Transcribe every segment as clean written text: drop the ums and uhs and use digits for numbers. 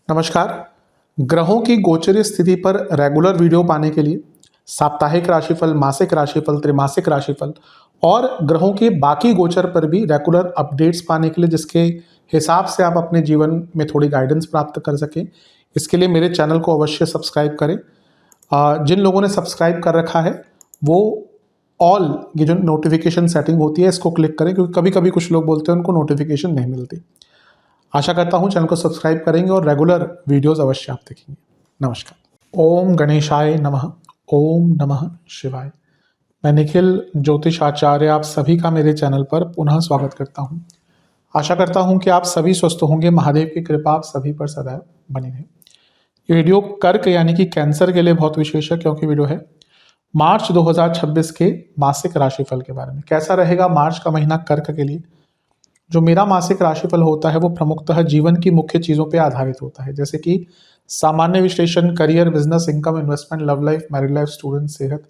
नमस्कार। ग्रहों की गोचरीय स्थिति पर रेगुलर वीडियो पाने के लिए साप्ताहिक राशिफल, मासिक राशिफल, त्रैमासिक राशिफल और ग्रहों के बाकी गोचर पर भी रेगुलर अपडेट्स पाने के लिए, जिसके हिसाब से आप अपने जीवन में थोड़ी गाइडेंस प्राप्त कर सकें, इसके लिए मेरे चैनल को अवश्य सब्सक्राइब करें। जिन लोगों ने सब्सक्राइब कर रखा है वो ऑल ये जो नोटिफिकेशन सेटिंग होती है इसको क्लिक करें, क्योंकि कभी कभी कुछ लोग बोलते हैं उनको नोटिफिकेशन नहीं मिलती। आशा करता हूँ चैनल को सब्सक्राइब करेंगे और रेगुलर वीडियोस अवश्य आप देखेंगे। नमस्कार। ओम गणेशाय नमः। ओम नमः शिवाय। मैं निखिल ज्योतिष आचार्य आप सभी का मेरे चैनल पर पुनः स्वागत करता हूँ। आशा करता हूँ कि आप सभी स्वस्थ होंगे। महादेव की कृपा आप सभी पर सदैव बनी रहे। ये वीडियो कर्क यानी कि कैंसर के लिए बहुत विशेष है, क्योंकि वीडियो है मार्च 2026 के मासिक राशिफल के बारे में। कैसा रहेगा मार्च का महीना कर्क के लिए। जो मेरा मासिक राशिफल होता है वो प्रमुखतः जीवन की मुख्य चीज़ों पर आधारित होता है, जैसे कि सामान्य विश्लेषण, career, business, income, investment, love life, married life, student, सेहत,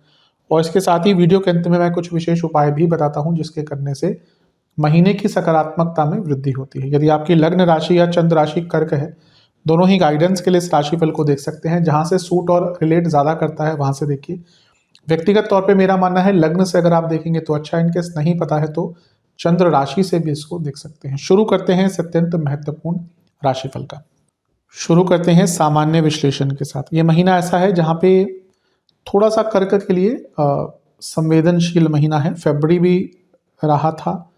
और इसके साथ ही वीडियो के अंत में मैं कुछ विशेष उपाय भी बताता हूं जिसके करने से महीने की सकारात्मकता में वृद्धि होती है। यदि आपकी लग्न राशि या चंद्र राशि कर्क है, दोनों ही गाइडेंस के लिए इस राशिफल को देख सकते हैं। जहां से सूट और रिलेट ज़्यादा करता है वहां से देखिए। व्यक्तिगत तौर पे मेरा मानना है लग्न से अगर आप देखेंगे तो अच्छा, इनकेस नहीं पता है तो चंद्र राशि से भी इसको देख सकते हैं। शुरू करते हैं इस अत्यंत महत्वपूर्ण राशिफल का। शुरू करते हैं सामान्य विश्लेषण के साथ। ये महीना ऐसा है जहाँ पे थोड़ा सा कर्क के लिए संवेदनशील महीना है। फरवरी भी रहा था,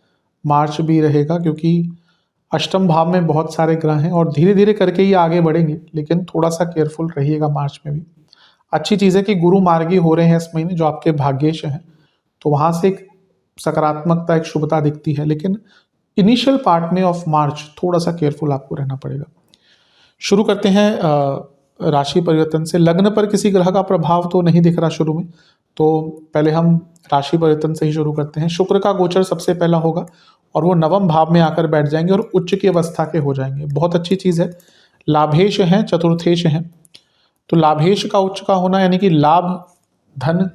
मार्च भी रहेगा, क्योंकि अष्टम भाव में बहुत सारे ग्रह हैं और धीरे धीरे करके ही आगे बढ़ेंगे, लेकिन थोड़ा सा केयरफुल रहिएगा मार्च में भी। अच्छी चीज़ है कि गुरु मार्गी हो रहे हैं इस महीने, जो आपके भाग्येश हैं, तो वहाँ से एक सकारात्मकता, एक शुभता दिखती है। लेकिन इनिशियल पार्ट में ऑफ मार्च थोड़ा सा केयरफुल आपको रहना पड़ेगा। शुरू करते हैं राशि परिवर्तन से। लग्न पर किसी ग्रह का प्रभाव तो नहीं दिख रहा शुरू में, तो पहले हम राशि परिवर्तन से ही शुरू करते हैं। शुक्र का गोचर सबसे पहला होगा और वो नवम भाव में आकर बैठ जाएंगे और उच्च की अवस्था के हो जाएंगे। बहुत अच्छी चीज़ है। लाभेश हैं, चतुर्थेश हैं, तो लाभेश का उच्च का होना यानी कि लाभ, धन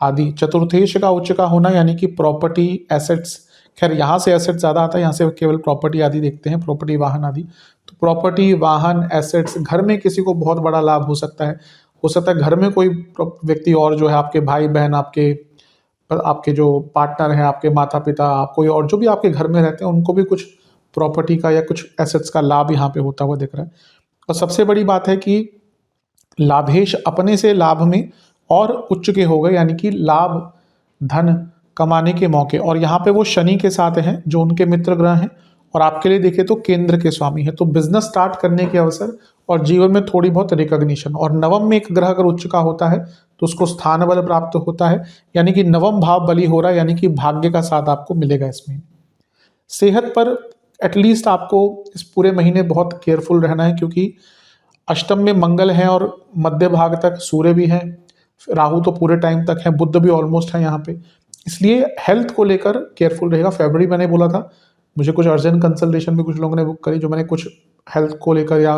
आदि। चतुर्थेश का उच्च का होना यानी कि प्रॉपर्टी, एसेट्स। खैर यहाँ से एसेट्स ज़्यादा आता है, यहाँ से केवल प्रॉपर्टी आदि देखते हैं, प्रॉपर्टी, वाहन आदि। तो प्रॉपर्टी, वाहन, एसेट्स, घर में किसी को बहुत बड़ा लाभ हो सकता है। हो सकता है घर में कोई व्यक्ति और जो है, आपके भाई बहन, आपके जो पार्टनर हैं, आपके माता पिता, कोई और जो भी आपके घर में रहते हैं, उनको भी कुछ प्रॉपर्टी का या कुछ एसेट्स का लाभ यहाँ पे होता हुआ दिख रहा है। और सबसे बड़ी बात है कि लाभेश अपने से लाभ में और उच्च के हो गए, यानी कि लाभ, धन कमाने के मौके। और यहाँ पे वो शनि के साथ हैं जो उनके मित्र ग्रह हैं और आपके लिए देखें तो केंद्र के स्वामी है। तो बिजनेस स्टार्ट करने के अवसर और जीवन में थोड़ी बहुत रिकॉग्निशन। और नवम में एक ग्रह अगर उच्च का होता है तो उसको स्थान बल प्राप्त होता है, यानी कि नवम भाव बली हो रहा है, यानी कि भाग्य का साथ आपको मिलेगा इसमें। सेहत पर एटलीस्ट आपको इस पूरे महीने बहुत केयरफुल रहना है, क्योंकि अष्टम में मंगल है और मध्य भाग तक सूर्य भी है, राहु तो पूरे टाइम तक है, बुध भी ऑलमोस्ट है यहाँ पे। इसलिए हेल्थ को लेकर केयरफुल रहेगा। फरवरी मैंने बोला था, मुझे कुछ अर्जेंट कंसल्टेशन भी कुछ लोगों ने बुक करी, जो मैंने कुछ हेल्थ को लेकर या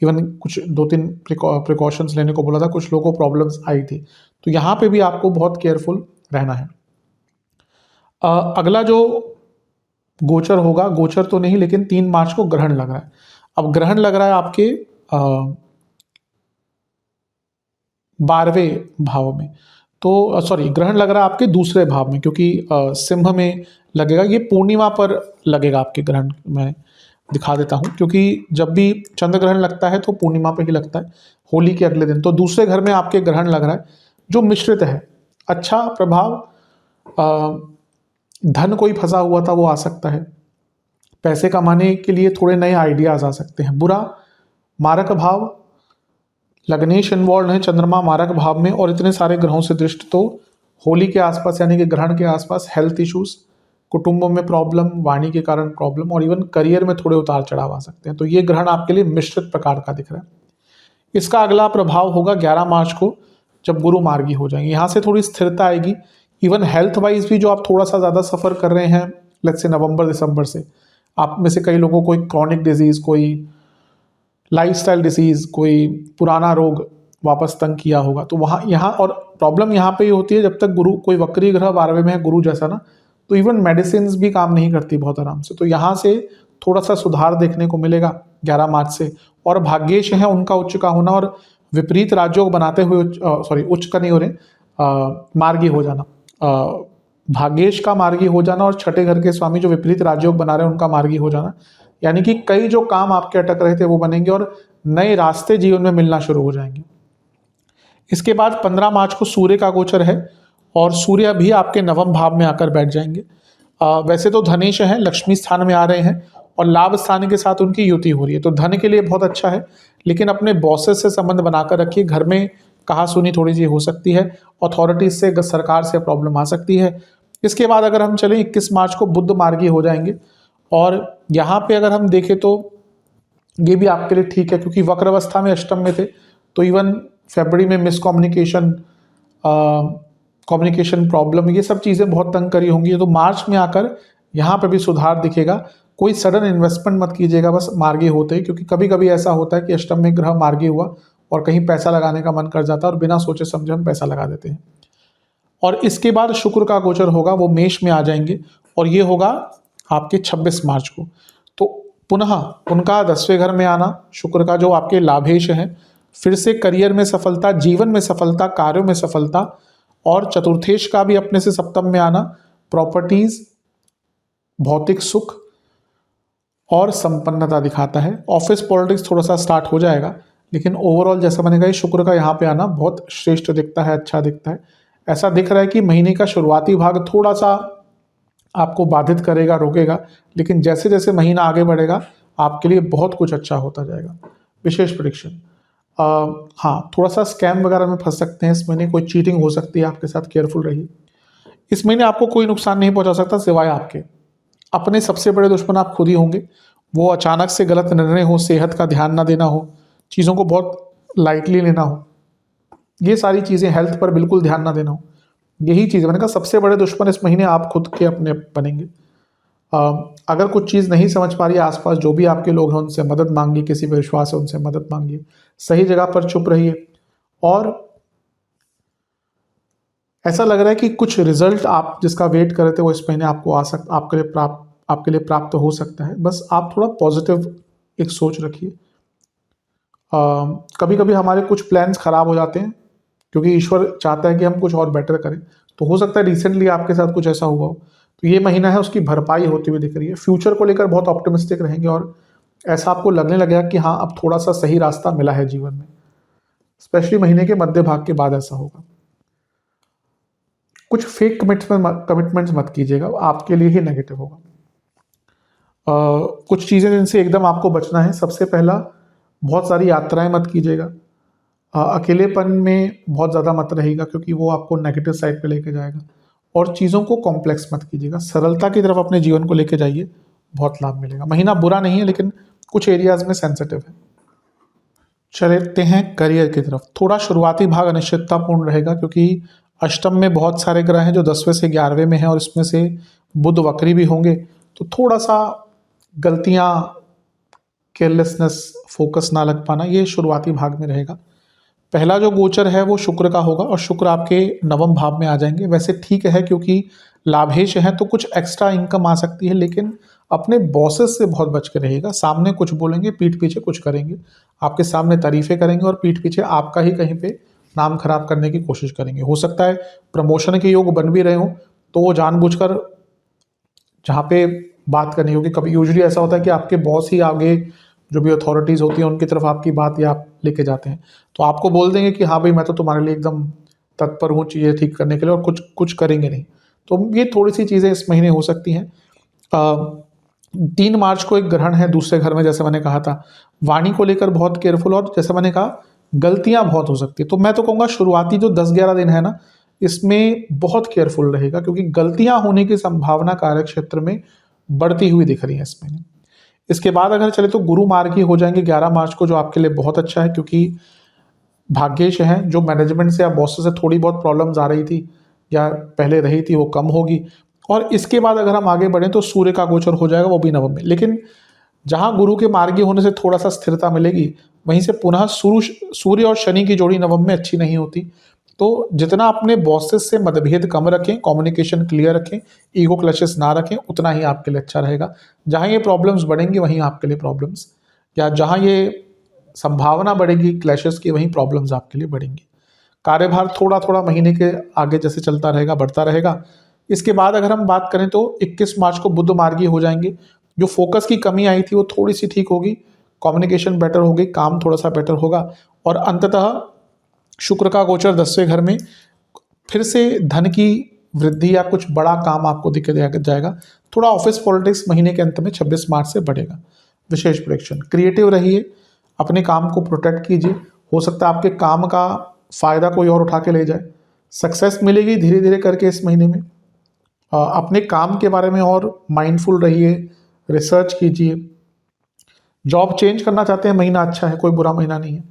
इवन कुछ 2-3 प्रिकॉशंस लेने को बोला था, कुछ लोगों को प्रॉब्लम्स आई थी। तो यहाँ पे भी आपको बहुत केयरफुल रहना है। अगला जो गोचर होगा, गोचर तो नहीं लेकिन 3 मार्च को ग्रहण लग रहा है। अब ग्रहण लग रहा है आपके 12वें भाव में, तो सॉरी, ग्रहण लग रहा है आपके दूसरे भाव में, क्योंकि सिंह में लगेगा। ये पूर्णिमा पर लगेगा आपके ग्रहण। मैं दिखा देता हूँ, क्योंकि जब भी चंद्र ग्रहण लगता है तो पूर्णिमा पे ही लगता है, होली के अगले दिन। तो दूसरे घर में आपके ग्रहण लग रहा है जो मिश्रित है। अच्छा प्रभाव, धन कोई फंसा हुआ था वो आ सकता है, पैसे कमाने के लिए थोड़े नए आइडियाज आ सकते हैं। बुरा, मारक भाव, लग्नेश इन्वॉल्व है, चंद्रमा मारक भाव में और इतने सारे ग्रहों से दृष्टि, तो होली के आसपास यानी कि ग्रहण के आसपास हेल्थ इश्यूज, कुटुंबों में प्रॉब्लम, वाणी के कारण प्रॉब्लम और इवन करियर में थोड़े उतार चढ़ाव आ सकते हैं। तो ये ग्रहण आपके लिए मिश्रित प्रकार का दिख रहा है। इसका अगला प्रभाव होगा 11 मार्च को, जब गुरु मार्गी हो जाएंगे। यहाँ से थोड़ी स्थिरता आएगी। इवन हेल्थ वाइज भी जो आप थोड़ा सा ज़्यादा सफ़र कर रहे हैं, लेट्स से नवंबर दिसंबर से, आप में से कई लोगों को कोई क्रॉनिक डिजीज़, कोई लाइफस्टाइल डिसीज़, कोई पुराना रोग वापस तंग किया होगा, तो वहाँ यहाँ और प्रॉब्लम यहाँ पे ही होती है जब तक गुरु, कोई वक्री ग्रह 12वें में है गुरु जैसा ना, तो इवन मेडिसिन भी काम नहीं करती बहुत आराम से। तो यहाँ से थोड़ा सा सुधार देखने को मिलेगा 11 मार्च से। और भाग्येश है उनका उच्च का होना और विपरीत राजयोग बनाते हुए उच्च का नहीं हो रहे, मार्गी हो जाना, भाग्येश का मार्गी हो जाना और छठे घर के स्वामी जो विपरीत राजयोग बना रहे हैं उनका मार्गी हो जाना, यानी कि कई जो काम आपके अटक रहे थे वो बनेंगे और नए रास्ते जीवन में मिलना शुरू हो जाएंगे। इसके बाद 15 मार्च को सूर्य का गोचर है और सूर्य भी आपके नवम भाव में आकर बैठ जाएंगे। वैसे तो धनेश है, लक्ष्मी स्थान में आ रहे हैं और लाभ स्थान के साथ उनकी युति हो रही है, तो धन के लिए बहुत अच्छा है। लेकिन अपने बॉसेस से संबंध बनाकर रखिए, घर में कहा सुनी थोड़ी सी हो सकती है, अथॉरिटीज से, सरकार से प्रॉब्लम आ सकती है। इसके बाद अगर हम चलें 21 मार्च को बुध मार्गी हो जाएंगे और यहाँ पे अगर हम देखें तो ये भी आपके लिए ठीक है, क्योंकि वक्र अवस्था में अष्टम में थे, तो इवन फरवरी में मिसकम्युनिकेशन, कम्युनिकेशन प्रॉब्लम, ये सब चीज़ें बहुत तंग करी होंगी। तो मार्च में आकर यहाँ पे भी सुधार दिखेगा। कोई सडन इन्वेस्टमेंट मत कीजिएगा बस मार्गी होते ही, क्योंकि कभी कभी ऐसा होता है कि अष्टम में ग्रह मार्गी हुआ और कहीं पैसा लगाने का मन कर जाता है और बिना सोचे समझे हम पैसा लगा देते हैं। और इसके बाद शुक्र का गोचर होगा, वो मेष में आ जाएंगे और ये होगा आपके 26 मार्च को। तो पुनः उनका 10वें घर में आना, शुक्र का जो आपके लाभेश है, फिर से करियर में सफलता, जीवन में सफलता, कार्यों में सफलता, और चतुर्थेश का भी अपने से सप्तम में आना, प्रॉपर्टीज, भौतिक सुख और संपन्नता दिखाता है। ऑफिस पॉलिटिक्स थोड़ा सा स्टार्ट हो जाएगा, लेकिन ओवरऑल जैसा मैंने कहा शुक्र का यहाँ पे आना बहुत श्रेष्ठ दिखता है, अच्छा दिखता है। ऐसा दिख रहा है कि महीने का शुरुआती भाग थोड़ा सा आपको बाधित करेगा, रोकेगा, लेकिन जैसे जैसे महीना आगे बढ़ेगा आपके लिए बहुत कुछ अच्छा होता जाएगा। विशेष प्रेडिक्शन, हाँ थोड़ा सा स्कैम वगैरह में फंस सकते हैं इस महीने, कोई चीटिंग हो सकती है आपके साथ, केयरफुल रहिए। इस महीने आपको कोई नुकसान नहीं पहुंचा सकता सिवाय आपके। अपने सबसे बड़े दुश्मन आप खुद ही होंगे। वो अचानक से गलत निर्णय हो, सेहत का ध्यान ना देना हो, चीज़ों को बहुत लाइटली लेना हो, ये सारी चीज़ें, हेल्थ पर बिल्कुल ध्यान ना देना हो, यही चीज़ मैंने कहा सबसे बड़े दुश्मन इस महीने आप खुद के अपने बनेंगे। अगर कुछ चीज़ नहीं समझ पा रही है, आसपास जो भी आपके लोग हैं उनसे मदद मांगिए, किसी पर विश्वास है उनसे मदद मांगिए, सही जगह पर चुप रहिए। और ऐसा लग रहा है कि कुछ रिजल्ट आप जिसका वेट कर रहे थे वो इस महीने आपको आपके लिए प्राप्त हो सकता है। बस आप थोड़ा पॉजिटिव एक सोच रखिए। कभी कभी हमारे कुछ प्लान्स खराब हो जाते हैं क्योंकि ईश्वर चाहता है कि हम कुछ और बेटर करें, तो हो सकता है रिसेंटली आपके साथ कुछ ऐसा हुआ हो, तो ये महीना है उसकी भरपाई होती हुई दिख रही है। फ्यूचर को लेकर बहुत ऑप्टिमिस्टिक रहेंगे और ऐसा आपको लगने लगेगा कि हाँ अब थोड़ा सा सही रास्ता मिला है जीवन में। स्पेशली महीने के मध्य भाग के बाद ऐसा होगा। कुछ फेक कमिटमेंट्स मत कीजिएगा, आपके लिए ही नेगेटिव होगा। कुछ चीज़ें जिनसे एकदम आपको बचना है। सबसे पहला, बहुत सारी यात्राएं मत कीजिएगा। अकेलेपन में बहुत ज़्यादा मत रहिएगा क्योंकि वो आपको नेगेटिव साइड पे लेके जाएगा। और चीज़ों को कॉम्प्लेक्स मत कीजिएगा, सरलता की तरफ अपने जीवन को लेके जाइए, बहुत लाभ मिलेगा। महीना बुरा नहीं है लेकिन कुछ एरियाज में सेंसिटिव है। चलते हैं करियर की तरफ। थोड़ा शुरुआती भाग अनिश्चिततापूर्ण रहेगा क्योंकि अष्टम में बहुत सारे ग्रह हैं जो 10वें से 11वें में हैं और इसमें से बुध वक्री भी होंगे, तो थोड़ा सा गलतियां, केयरलेसनेस, फोकस ना लग पाना, ये शुरुआती भाग में रहेगा। पहला जो गोचर है वो शुक्र का होगा और शुक्र आपके नवम भाव में आ जाएंगे। वैसे ठीक है क्योंकि लाभेश है तो कुछ एक्स्ट्रा इनकम आ सकती है, लेकिन अपने बॉसेस से बहुत बच के रहिएगा। सामने कुछ बोलेंगे, पीठ पीछे कुछ करेंगे, आपके सामने तारीफें करेंगे और पीठ पीछे आपका ही कहीं पे नाम खराब करने की कोशिश करेंगे। हो सकता है प्रमोशन के योग बन भी रहे हो तो वो जानबूझकर जहाँ पे बात करनी होगी, कभी यूजुअली ऐसा होता है कि आपके बॉस ही आगे जो भी अथॉरिटीज़ होती हैं उनकी तरफ आपकी बात या आप लेके जाते हैं, तो आपको बोल देंगे कि हाँ भाई मैं तो तुम्हारे लिए एकदम तत्पर हूँ चीज़ें ठीक करने के लिए, और कुछ करेंगे नहीं। तो ये थोड़ी सी चीज़ें इस महीने हो सकती हैं। 3 मार्च को एक ग्रहण है दूसरे घर में, जैसे मैंने कहा था, वाणी को लेकर बहुत केयरफुल, और जैसे मैंने कहा गलतियां बहुत हो सकती है। तो मैं तो कहूँगा शुरुआती जो 10-11 दिन है ना, इसमें बहुत केयरफुल रहेगा क्योंकि गलतियां होने की संभावना कार्य क्षेत्र में बढ़ती हुई दिख रही है इस महीने। इसके बाद अगर चले तो गुरु मार्गी हो जाएंगे 11 मार्च को, जो आपके लिए बहुत अच्छा है क्योंकि भाग्येश है, जो मैनेजमेंट से या बॉस से थोड़ी बहुत प्रॉब्लम्स आ रही थी या पहले रही थी वो कम होगी। और इसके बाद अगर हम आगे बढ़ें तो सूर्य का गोचर हो जाएगा, वो भी नवम में। लेकिन जहां गुरु के मार्गी होने से थोड़ा सा स्थिरता मिलेगी, वहीं से पुनः सूर्य और शनि की जोड़ी नवम में अच्छी नहीं होती, तो जितना अपने बॉसेस से मतभेद कम रखें, कम्युनिकेशन क्लियर रखें, ईगो क्लैशेस ना रखें, उतना ही आपके लिए अच्छा रहेगा। जहाँ ये प्रॉब्लम्स बढ़ेंगी वहीं आपके लिए प्रॉब्लम्स, या जहाँ ये संभावना बढ़ेगी क्लैशेस की वहीं प्रॉब्लम्स आपके लिए बढ़ेंगी। कार्यभार थोड़ा थोड़ा महीने के आगे जैसे चलता रहेगा, बढ़ता रहेगा। इसके बाद अगर हम बात करें तो 21 मार्च को बुध मार्गी हो जाएंगे। जो फोकस की कमी आई थी वो थोड़ी सी ठीक होगी, कम्युनिकेशन बेटर होगी, काम थोड़ा सा बेटर होगा, और अंततः शुक्र का गोचर 10वें घर में फिर से धन की वृद्धि या कुछ बड़ा काम आपको दिख जाएगा। थोड़ा ऑफिस पॉलिटिक्स महीने के अंत में 26 मार्च से बढ़ेगा। विशेष प्रेडिक्शन, क्रिएटिव रहिए, अपने काम को प्रोटेक्ट कीजिए। हो सकता है आपके काम का फायदा कोई और उठा के ले जाए। सक्सेस मिलेगी धीरे धीरे करके इस महीने में। अपने काम के बारे में और माइंडफुल रहिए, रिसर्च कीजिए। जॉब चेंज करना चाहते हैं, महीना अच्छा है, कोई बुरा महीना नहीं है।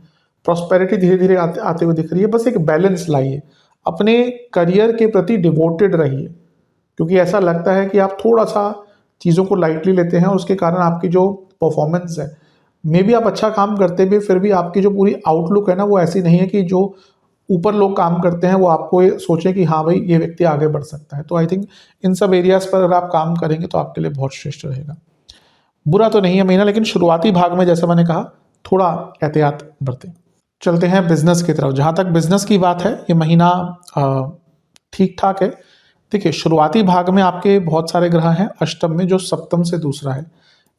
प्रॉस्पेरिटी धीरे धीरे आते हुए दिख रही है। बस एक बैलेंस लाइए, अपने करियर के प्रति डिवोटेड रहिए, क्योंकि ऐसा लगता है कि आप थोड़ा सा चीज़ों को लाइटली लेते हैं और उसके कारण आपकी जो परफॉर्मेंस है, मे बी आप अच्छा काम करते भी, फिर भी आपकी जो पूरी आउटलुक है ना वो ऐसी नहीं है कि जो ऊपर लोग काम करते हैं वो आपको ये सोचें कि हाँ भाई ये व्यक्ति आगे बढ़ सकता है। तो आई थिंक इन सब एरियाज पर अगर आप काम करेंगे तो आपके लिए बहुत श्रेष्ठ रहेगा। बुरा तो नहीं है महीना, लेकिन शुरुआती भाग में जैसे मैंने कहा थोड़ा एहतियात बरतें। चलते हैं बिजनेस की तरफ। जहाँ तक बिजनेस की बात है, ये महीना ठीक ठाक है। देखिए, शुरुआती भाग में आपके बहुत सारे ग्रह हैं अष्टम में, जो सप्तम से दूसरा है।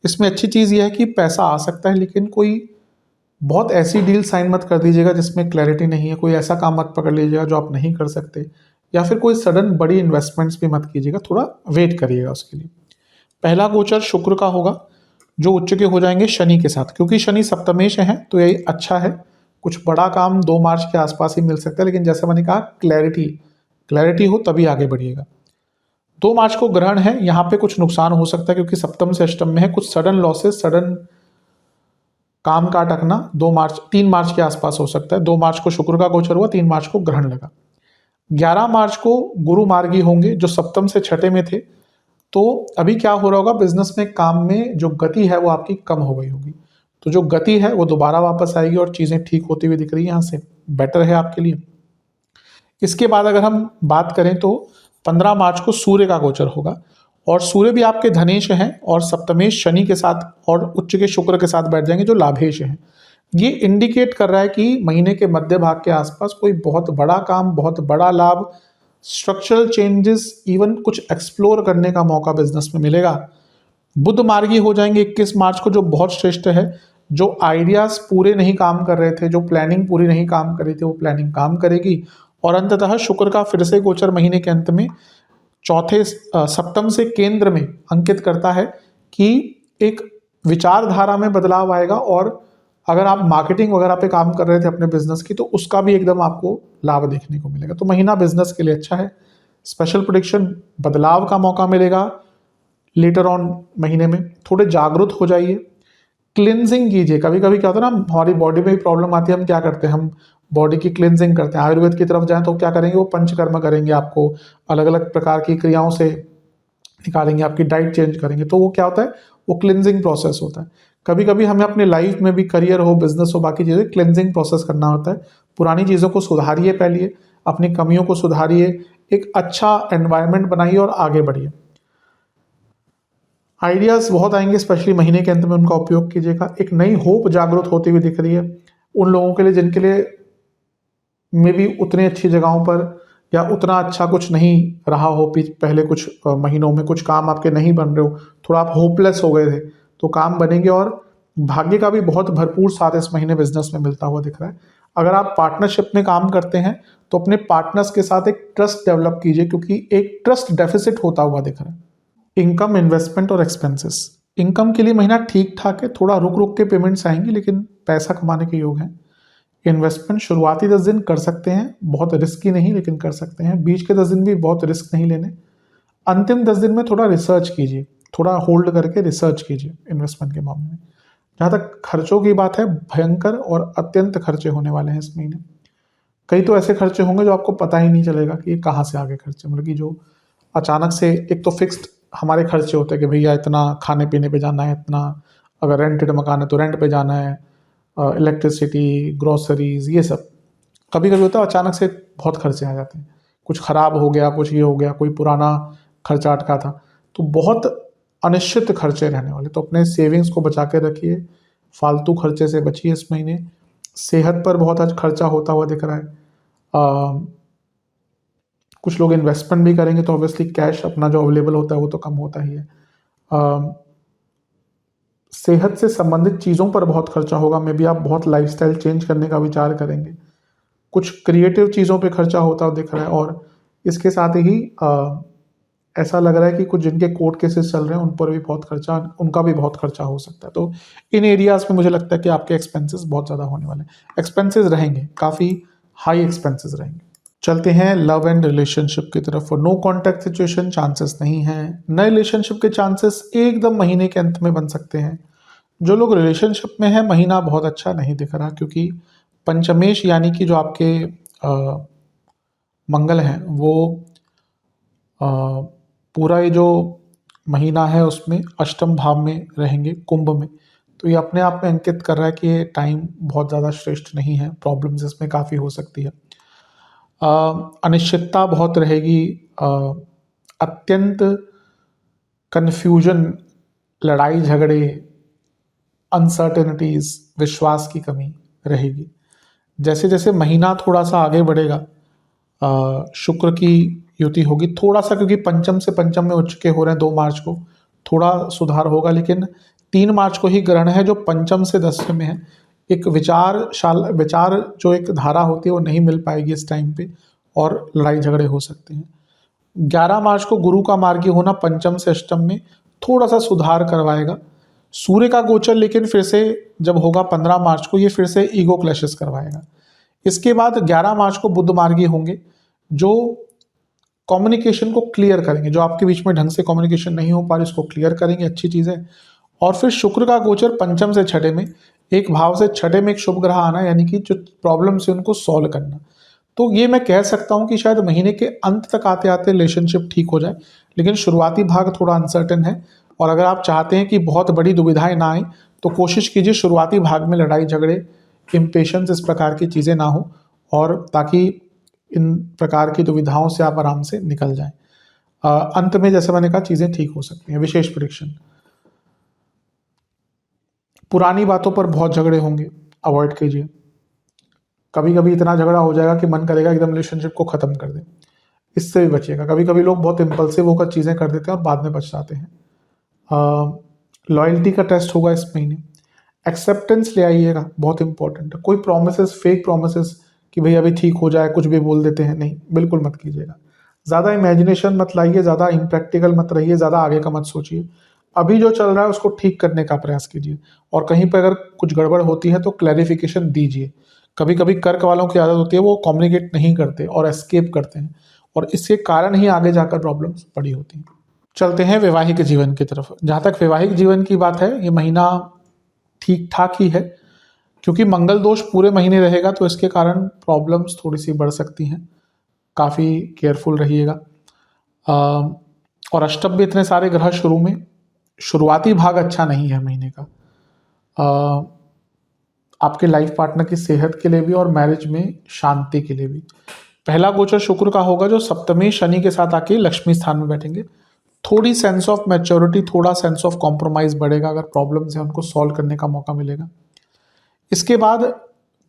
इसमें अच्छी चीज़ यह है कि पैसा आ सकता है, लेकिन कोई बहुत ऐसी डील साइन मत कर दीजिएगा जिसमें क्लैरिटी नहीं है। कोई ऐसा काम मत पकड़ लीजिएगा जो आप नहीं कर सकते, या फिर कोई सडन बड़ी इन्वेस्टमेंट्स भी मत कीजिएगा, थोड़ा वेट करिएगा उसके लिए। पहला गोचर शुक्र का होगा, जो उच्च के हो जाएंगे शनि के साथ, क्योंकि शनि सप्तमेश है तो यही अच्छा है। कुछ बड़ा काम 2 मार्च के आसपास ही मिल सकता है, लेकिन जैसे मैंने कहा क्लैरिटी हो तभी आगे बढ़िएगा। 2 मार्च को ग्रहण है, यहाँ पे कुछ नुकसान हो सकता है क्योंकि सप्तम से अष्टम में है। कुछ सडन लॉसेस, सडन काम का अटकना 3 मार्च के आसपास हो सकता है। 2 मार्च को शुक्र का गोचर हुआ, 3 मार्च को ग्रहण लगा। 11 मार्च को गुरु मार्गी होंगे, जो सप्तम से छठे में थे। तो अभी क्या हो रहा होगा, बिजनेस में काम में जो गति है वो आपकी कम हो गई होगी, तो जो गति है वो दोबारा वापस आएगी और चीज़ें ठीक होती हुई दिख रही है, यहाँ से बेटर है आपके लिए। इसके बाद अगर हम बात करें तो 15 मार्च को सूर्य का गोचर होगा, और सूर्य भी आपके धनेश हैं और सप्तमेश शनि के साथ और उच्च के शुक्र के साथ बैठ जाएंगे, जो लाभेश हैं। ये इंडिकेट कर रहा है कि महीने के मध्य भाग के आसपास कोई बहुत बड़ा काम, बहुत बड़ा लाभ, स्ट्रक्चरल चेंजेस, इवन कुछ एक्सप्लोर करने का मौका बिजनेस में मिलेगा। बुध मार्गी हो जाएंगे 21 मार्च को, जो बहुत श्रेष्ठ है। जो आइडियाज पूरे नहीं काम कर रहे थे, जो प्लानिंग पूरी नहीं काम कर रही थी, वो प्लानिंग काम करेगी। और अंततः शुक्र का फिर से गोचर महीने के अंत में चौथे सप्तम से केंद्र में अंकित करता है कि एक विचारधारा में बदलाव आएगा, और अगर आप मार्केटिंग वगैरह पे काम कर रहे थे अपने बिजनेस की, तो उसका भी एकदम आपको लाभ देखने को मिलेगा। तो महीना बिजनेस के लिए अच्छा है। स्पेशल प्रेडिक्शन, बदलाव का मौका मिलेगा लेटर ऑन महीने में। थोड़े जागरूक हो जाइए, क्लिनजिंग कीजिए। कभी कभी क्या होता है ना, हमारी बॉडी में भी प्रॉब्लम आती है, हम क्या करते हैं, हम बॉडी की क्लिनजिंग करते हैं। आयुर्वेद की तरफ जाएं तो क्या करेंगे, वो पंचकर्म करेंगे, आपको अलग अलग प्रकार की क्रियाओं से निकालेंगे, आपकी डाइट चेंज करेंगे। तो वो क्या होता है, वो क्लिनजिंग प्रोसेस होता है। कभी कभी हमें अपने लाइफ में भी, करियर हो, बिजनेस हो, बाकी चीज़ें, क्लिनजिंग प्रोसेस करना होता है। पुरानी चीज़ों को सुधारिए, पहले अपनी कमियों को सुधारिए, एक अच्छा एनवायरनमेंट बनाइए और आगे बढ़िए। आइडियाज़ बहुत आएंगे, स्पेशली महीने के अंत में उनका उपयोग कीजिएगा। एक नई होप जागृत होती हुई दिख रही है उन लोगों के लिए जिनके लिए मे भी उतनी अच्छी जगहों पर या उतना अच्छा कुछ नहीं रहा हो। पहले कुछ महीनों में कुछ काम आपके नहीं बन रहे हो, थोड़ा आप होपलेस हो गए थे, तो काम बनेंगे। और भाग्य का भी बहुत भरपूर साथ इस महीने बिजनेस में मिलता हुआ दिख रहा है। अगर आप पार्टनरशिप में काम करते हैं तो अपने पार्टनर्स के साथ एक ट्रस्ट डेवलप कीजिए, क्योंकि एक ट्रस्ट डेफिसिट होता हुआ दिख रहा है। इनकम, इन्वेस्टमेंट और एक्सपेंसेस। इनकम के लिए महीना ठीक ठाक है, थोड़ा रुक रुक के पेमेंट्स आएंगी, लेकिन पैसा कमाने के योग हैं। इन्वेस्टमेंट शुरुआती 10 दिन कर सकते हैं, बहुत रिस्की नहीं, लेकिन कर सकते हैं। बीच के 10 दिन भी बहुत रिस्क नहीं लेने। अंतिम 10 दिन में थोड़ा रिसर्च कीजिए, थोड़ा होल्ड करके रिसर्च कीजिए इन्वेस्टमेंट के मामले में। जहाँ तक खर्चों की बात है, भयंकर और अत्यंत खर्चे होने वाले हैं इस महीने। कई तो ऐसे खर्चे होंगे जो आपको पता ही नहीं चलेगा कि ये कहाँ से आगे खर्चे, मतलब कि जो अचानक से, एक तो फिक्स्ड हमारे खर्चे होते हैं कि भैया इतना खाने पीने पे जाना है, इतना अगर रेंटेड मकान है तो रेंट पे जाना है, इलेक्ट्रिसिटी, ग्रोसरीज, ये सब। कभी कभी होता है अचानक से बहुत खर्चे आ जाते हैं, कुछ खराब हो गया, कुछ ये हो गया, कोई पुराना खर्चा अटका था, तो बहुत अनिश्चित खर्चे रहने वाले। तो अपने सेविंग्स को बचा के रखिए, फालतू खर्चे से बचिए इस महीने। सेहत पर बहुत आज खर्चा होता हुआ दिख रहा है। कुछ लोग इन्वेस्टमेंट भी करेंगे तो ऑब्वियसली कैश अपना जो अवेलेबल होता है वो तो कम होता ही है। सेहत से संबंधित चीज़ों पर बहुत खर्चा होगा, मे बी आप बहुत लाइफस्टाइल चेंज करने का विचार करेंगे, कुछ क्रिएटिव चीज़ों पे खर्चा होता हुआ दिख रहा है। और इसके साथ ही ऐसा लग रहा है कि कुछ जिनके कोर्ट केसेस चल रहे हैं उन पर भी बहुत खर्चा, उनका भी बहुत खर्चा हो सकता है। तो इन एरियाज में मुझे लगता है कि आपके एक्सपेंसेस बहुत ज़्यादा होने वाले हैं, एक्सपेंसेस रहेंगे, काफ़ी हाई एक्सपेंसेस रहेंगे। चलते हैं लव एंड रिलेशनशिप की तरफ। नो कॉन्टैक्ट सिचुएशन चांसेस नहीं है। नए रिलेशनशिप के चांसेस एकदम महीने के अंत में बन सकते हैं। जो लोग रिलेशनशिप में हैं, महीना बहुत अच्छा नहीं दिख रहा, क्योंकि पंचमेश यानी कि जो आपके मंगल हैं वो पूरा ये जो महीना है उसमें अष्टम भाव में रहेंगे, कुंभ में। तो ये अपने आप में अंकित कर रहा है कि ये टाइम बहुत ज़्यादा श्रेष्ठ नहीं है, प्रॉब्लम्स इसमें काफ़ी हो सकती है। अनिश्चितता बहुत रहेगी, अत्यंत कन्फ्यूजन, लड़ाई झगड़े, अनसर्टेनिटीज़, विश्वास की कमी रहेगी। जैसे जैसे महीना थोड़ा सा आगे बढ़ेगा, शुक्र की युति होगी थोड़ा सा, क्योंकि पंचम से पंचम में उच्च के हो रहे हैं 2 मार्च को, थोड़ा सुधार होगा। लेकिन 3 मार्च को ही ग्रहण है जो पंचम से 10वें में है। एक विचार जो एक धारा होती है वो नहीं मिल पाएगी इस टाइम पे, और लड़ाई झगड़े हो सकते हैं। 11 मार्च को गुरु का मार्गी होना पंचम से अष्टम में थोड़ा सा सुधार करवाएगा। सूर्य का गोचर लेकिन फिर से जब होगा 15 मार्च को, ये फिर से ईगो क्लैशेस करवाएगा। इसके बाद 11 मार्च को बुध मार्गी होंगे जो कम्युनिकेशन को क्लियर करेंगे, जो आपके बीच में ढंग से कम्युनिकेशन नहीं हो पा रही उसको क्लियर करेंगे, अच्छी चीज़ है। और फिर शुक्र का गोचर पंचम से छठे में, एक भाव से छठे में एक शुभ ग्रह आना, यानी कि जो प्रॉब्लम से उनको सॉल्व करना। तो ये मैं कह सकता हूँ कि शायद महीने के अंत तक आते आते रिलेशनशिप ठीक हो जाए, लेकिन शुरुआती भाग थोड़ा अनसर्टेन है। और अगर आप चाहते हैं कि बहुत बड़ी दुविधाएं ना आए तो कोशिश कीजिए शुरुआती भाग में लड़ाई झगड़े, इम्पेशंस, इस प्रकार की चीज़ें ना हो, और ताकि इन प्रकार की दुविधाओं से आप आराम से निकल जाएं। अंत में जैसे मैंने कहा चीज़ें ठीक हो सकती हैं। विशेष प्रेडिक्शन, पुरानी बातों पर बहुत झगड़े होंगे, अवॉइड कीजिए। कभी कभी इतना झगड़ा हो जाएगा कि मन करेगा एकदम रिलेशनशिप को ख़त्म कर दें, इससे भी बचिएगा। कभी कभी लोग बहुत इम्पल्सिव होकर चीज़ें कर देते हैं और बाद में पछताते हैं। लॉयल्टी का टेस्ट होगा इस महीने। एक्सेप्टेंस ले आइएगा, बहुत इंपॉर्टेंट है। कोई प्रोमिसेस, फेक प्रोमिसेस कि भाई अभी ठीक हो जाए, कुछ भी बोल देते हैं, नहीं, बिल्कुल मत कीजिएगा। ज़्यादा इमेजिनेशन मत लाइए, ज़्यादा इम्प्रैक्टिकल मत रहिए, ज़्यादा आगे का मत सोचिए। अभी जो चल रहा है उसको ठीक करने का प्रयास कीजिए, और कहीं पर अगर कुछ गड़बड़ होती है तो क्लैरिफिकेशन दीजिए। कभी कभी कर्क वालों की आदत होती है वो कम्युनिकेट नहीं करते और एस्केप करते हैं, और इसके कारण ही आगे जाकर प्रॉब्लम्स बड़ी होती हैं। चलते हैं वैवाहिक जीवन की तरफ। जहाँ तक वैवाहिक जीवन की बात है, ये महीना ठीक ठाक ही है, क्योंकि मंगल दोष पूरे महीने रहेगा तो इसके कारण प्रॉब्लम्स थोड़ी सी बढ़ सकती हैं, काफ़ी केयरफुल रहिएगा। और अष्टम में इतने सारे ग्रह शुरू में, शुरुआती भाग अच्छा नहीं है महीने का। आपके लाइफ पार्टनर की सेहत के लिए भी और मैरिज में शांति के लिए भी। पहला गोचर शुक्र का होगा जो सप्तमी शनि के साथ आके लक्ष्मी स्थान में बैठेंगे। थोड़ी सेंस ऑफ मैच्योरिटी, थोड़ा सेंस ऑफ कॉम्प्रोमाइज बढ़ेगा, अगर प्रॉब्लम्स है उनको सॉल्व करने का मौका मिलेगा। इसके बाद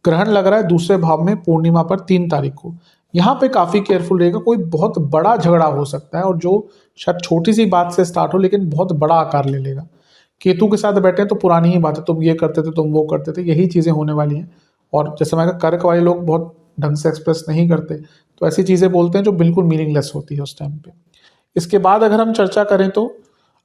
ग्रहण लग रहा है दूसरे भाव में पूर्णिमा पर 3 तारीख को। यहाँ पे काफ़ी केयरफुल रहेगा, कोई बहुत बड़ा झगड़ा हो सकता है, और जो शायद छोटी सी बात से स्टार्ट हो लेकिन बहुत बड़ा आकार ले लेगा। केतु के साथ बैठे हैं तो पुरानी ही बात है, तुम ये करते थे, तुम वो करते थे, यही चीज़ें होने वाली हैं। और जैसे मैं कहा, कर्क वाले लोग बहुत ढंग से एक्सप्रेस नहीं करते, तो ऐसी चीज़ें बोलते हैं जो बिल्कुल मीनिंगलेस होती है उस टाइम पे। इसके बाद अगर हम चर्चा करें तो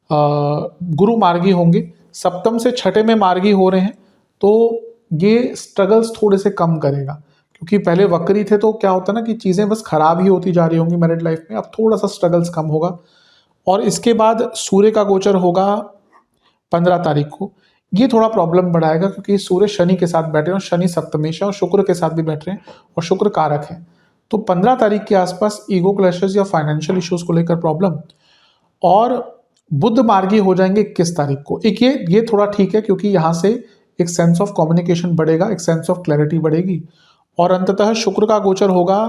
गुरु मार्गी होंगे, सप्तम से छठे में मार्गी हो रहे हैं, तो ये स्ट्रगल्स थोड़े से कम करेगा, क्योंकि पहले वक्री थे तो क्या होता है ना कि चीज़ें बस खराब ही होती जा रही होंगी मैरिड लाइफ में, अब थोड़ा सा स्ट्रगल्स कम होगा। और इसके बाद सूर्य का गोचर होगा 15 तारीख को, ये थोड़ा प्रॉब्लम बढ़ाएगा, क्योंकि सूर्य शनि के साथ बैठे हैं और शनि सप्तमेश है और शुक्र के साथ भी बैठ रहे हैं और शुक्र कारक है। तो 15 तारीख के आसपास ईगो क्लैशेस या फाइनेंशियल इश्यूज को लेकर प्रॉब्लम। और बुध मार्गी हो जाएंगे 21 तारीख को। एक ये थोड़ा ठीक है, क्योंकि यहाँ से एक सेंस ऑफ कम्युनिकेशन बढ़ेगा, एक सेंस ऑफ क्लैरिटी बढ़ेगी, और अंततः शुक्र का गोचर होगा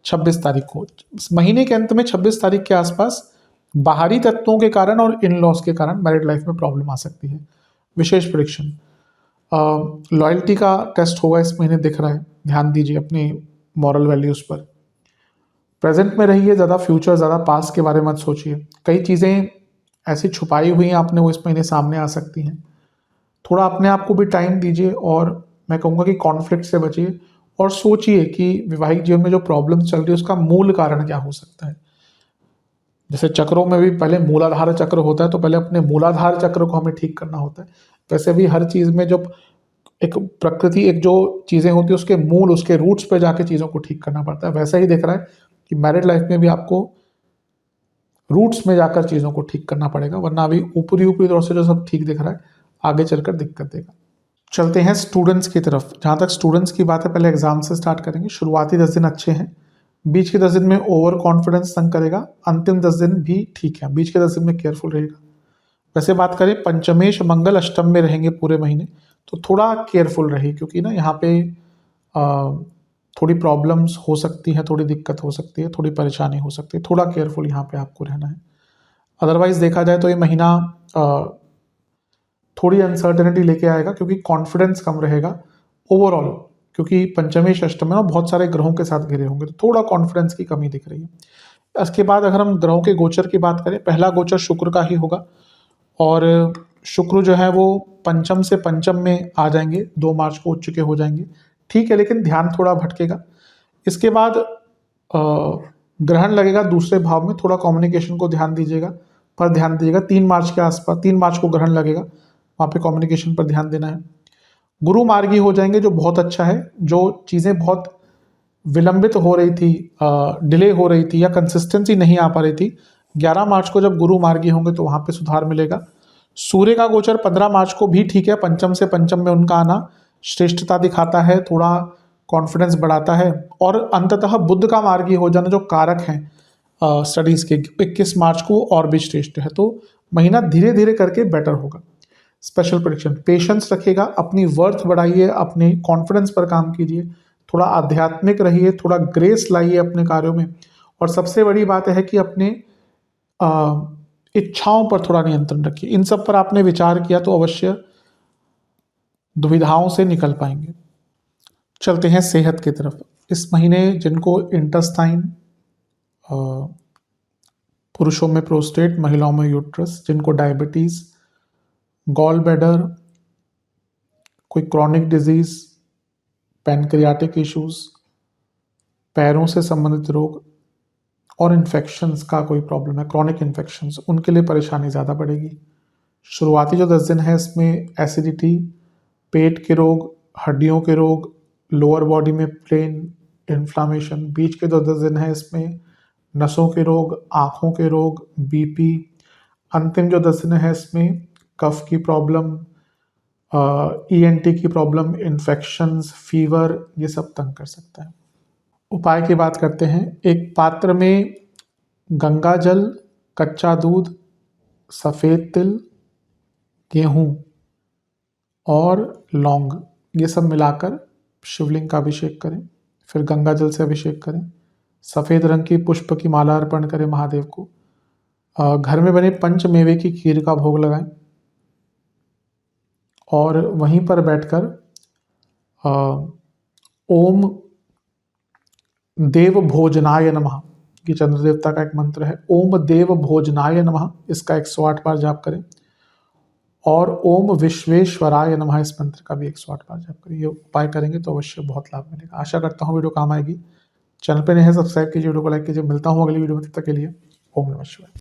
26 तारीख को। इस महीने के अंत में 26 तारीख के आसपास बाहरी तत्वों के कारण और इन लॉस के कारण मैरिड लाइफ में प्रॉब्लम आ सकती है। विशेष प्रेडिक्शन, लॉयल्टी का टेस्ट होगा इस महीने दिख रहा है, ध्यान दीजिए अपनी मॉरल वैल्यूज़ पर। प्रेजेंट में रहिए, ज़्यादा फ्यूचर ज़्यादा पास्ट के बारे में मत सोचिए। कई चीज़ें ऐसी छुपाई हुई हैं आपने, वो इस महीने सामने आ सकती हैं। थोड़ा अपने आप को भी टाइम दीजिए और मैं कहूँगा कि कॉन्फ्लिक्ट से बचिए और सोचिए कि वैवाहिक जीवन में जो प्रॉब्लम्स चल रही है उसका मूल कारण क्या हो सकता है। जैसे चक्रों में भी पहले मूलाधार चक्र होता है, तो पहले अपने मूलाधार चक्र को हमें ठीक करना होता है। वैसे भी हर चीज़ में जब एक प्रकृति, एक जो चीज़ें होती है उसके मूल, उसके रूट्स पे जाके चीज़ों को ठीक करना पड़ता है। वैसा ही दिख रहा है कि मैरिड लाइफ में भी आपको रूट्स में जाकर चीज़ों को ठीक करना पड़ेगा, वरना अभी ऊपरी ऊपरी तौर से जो सब ठीक दिख रहा है आगे चलकर दिक्कत देगा। चलते हैं स्टूडेंट्स की तरफ। जहाँ तक स्टूडेंट्स की बात है, पहले एग्जाम से स्टार्ट करेंगे। शुरुआती 10 दिन अच्छे हैं, बीच के 10 दिन में ओवर कॉन्फिडेंस तंग करेगा, अंतिम 10 दिन भी ठीक है, बीच के 10 दिन में केयरफुल रहेगा। वैसे बात करें, पंचमेश मंगल अष्टम में रहेंगे पूरे महीने, तो थोड़ा केयरफुल रहिए, क्योंकि ना यहाँ पे थोड़ी प्रॉब्लम्स हो सकती हैं, थोड़ी दिक्कत हो सकती है, थोड़ी परेशानी हो सकती है, थोड़ा केयरफुल यहाँ पे आपको रहना है। अदरवाइज देखा जाए तो ये महीना थोड़ी अनसर्टेनिटी लेके आएगा, क्योंकि कॉन्फिडेंस कम रहेगा ओवरऑल, क्योंकि पंचमेश अष्टम में ना बहुत सारे ग्रहों के साथ घिरे होंगे, तो थोड़ा कॉन्फिडेंस की कमी दिख रही है। इसके बाद अगर हम ग्रहों के गोचर की बात करें, पहला गोचर शुक्र का ही होगा और शुक्र जो है वो पंचम से पंचम में आ जाएंगे, 2 मार्च को उच्च के हो जाएंगे, ठीक है, लेकिन ध्यान थोड़ा भटकेगा। इसके बाद ग्रहण लगेगा दूसरे भाव में, थोड़ा कम्युनिकेशन को ध्यान दीजिएगा, पर ध्यान दीजिएगा 3 मार्च के आसपास, 3 मार्च को ग्रहण लगेगा, वहाँ पे कम्युनिकेशन पर ध्यान देना है। गुरु मार्गी हो जाएंगे, जो बहुत अच्छा है। जो चीज़ें बहुत विलंबित हो रही थी, डिले हो रही थी या कंसिस्टेंसी नहीं आ पा रही थी, 11 मार्च को जब गुरु मार्गी होंगे तो वहाँ पे सुधार मिलेगा। सूर्य का गोचर 15 मार्च को भी ठीक है, पंचम से पंचम में उनका आना श्रेष्ठता दिखाता है, थोड़ा कॉन्फिडेंस बढ़ाता है। और अंततः बुध का मार्गी हो जाना, जो कारक हैं स्टडीज़ के, 21 मार्च को और भी श्रेष्ठ है। तो महीना धीरे धीरे करके बेटर होगा। स्पेशल प्रेडिक्शन, पेशेंस रखिएगा, अपनी वर्थ बढ़ाइए, अपने कॉन्फिडेंस पर काम कीजिए, थोड़ा आध्यात्मिक रहिए, थोड़ा ग्रेस लाइए अपने कार्यों में। और सबसे बड़ी बात है कि अपने इच्छाओं पर थोड़ा नियंत्रण रखिए। इन सब पर आपने विचार किया तो अवश्य दुविधाओं से निकल पाएंगे। चलते हैं सेहत की तरफ। इस महीने जिनको इंटेस्टाइन, पुरुषों में प्रोस्टेट, महिलाओं में यूट्रस, जिनको डायबिटीज़, गॉल ब्लैडर, कोई क्रॉनिक डिजीज़, पैनक्रियाटिक इश्यूज़, पैरों से संबंधित रोग और इन्फेक्शंस का कोई प्रॉब्लम है, क्रॉनिक इन्फेक्शंस, उनके लिए परेशानी ज़्यादा बढ़ेगी। शुरुआती जो 10 दिन है इसमें एसिडिटी, पेट के रोग, हड्डियों के रोग, लोअर बॉडी में पेन, इन्फ्लामेशन। बीच के जो 10 दिन है इसमें नसों के रोग, आँखों के रोग, बीपी। अंतिम जो 10 दिन है इसमें कफ की प्रॉब्लम, ईएनटी की प्रॉब्लम, इन्फेक्शंस, फीवर, ये सब तंग कर सकता है। उपाय की बात करते हैं। एक पात्र में गंगा जल, कच्चा दूध, सफ़ेद तिल, गेहूँ और लौंग, ये सब मिलाकर शिवलिंग का अभिषेक करें। फिर गंगा जल से अभिषेक करें, सफ़ेद रंग की पुष्प की माला अर्पण करें महादेव को। घर में बने पंचमेवे की खीर का भोग लगाएं और वहीं पर बैठकर ओम देव भोजनाय नमः, ये चंद्र देवता का एक मंत्र है, ओम देव भोजनाय नमः, इसका 108 बार जाप करें। और ओम विश्वेश्वराय नमः, इस मंत्र का भी 108 बार जाप करें। ये उपाय करेंगे तो अवश्य बहुत लाभ मिलेगा। आशा करता हूँ वीडियो काम आएगी। चैनल पे नए हैं, सब्सक्राइब कीजिए, वीडियो को लाइक कीजिए। मिलता हूँ अगली वीडियो में, तब तक के लिए ओम नमः शिवाय।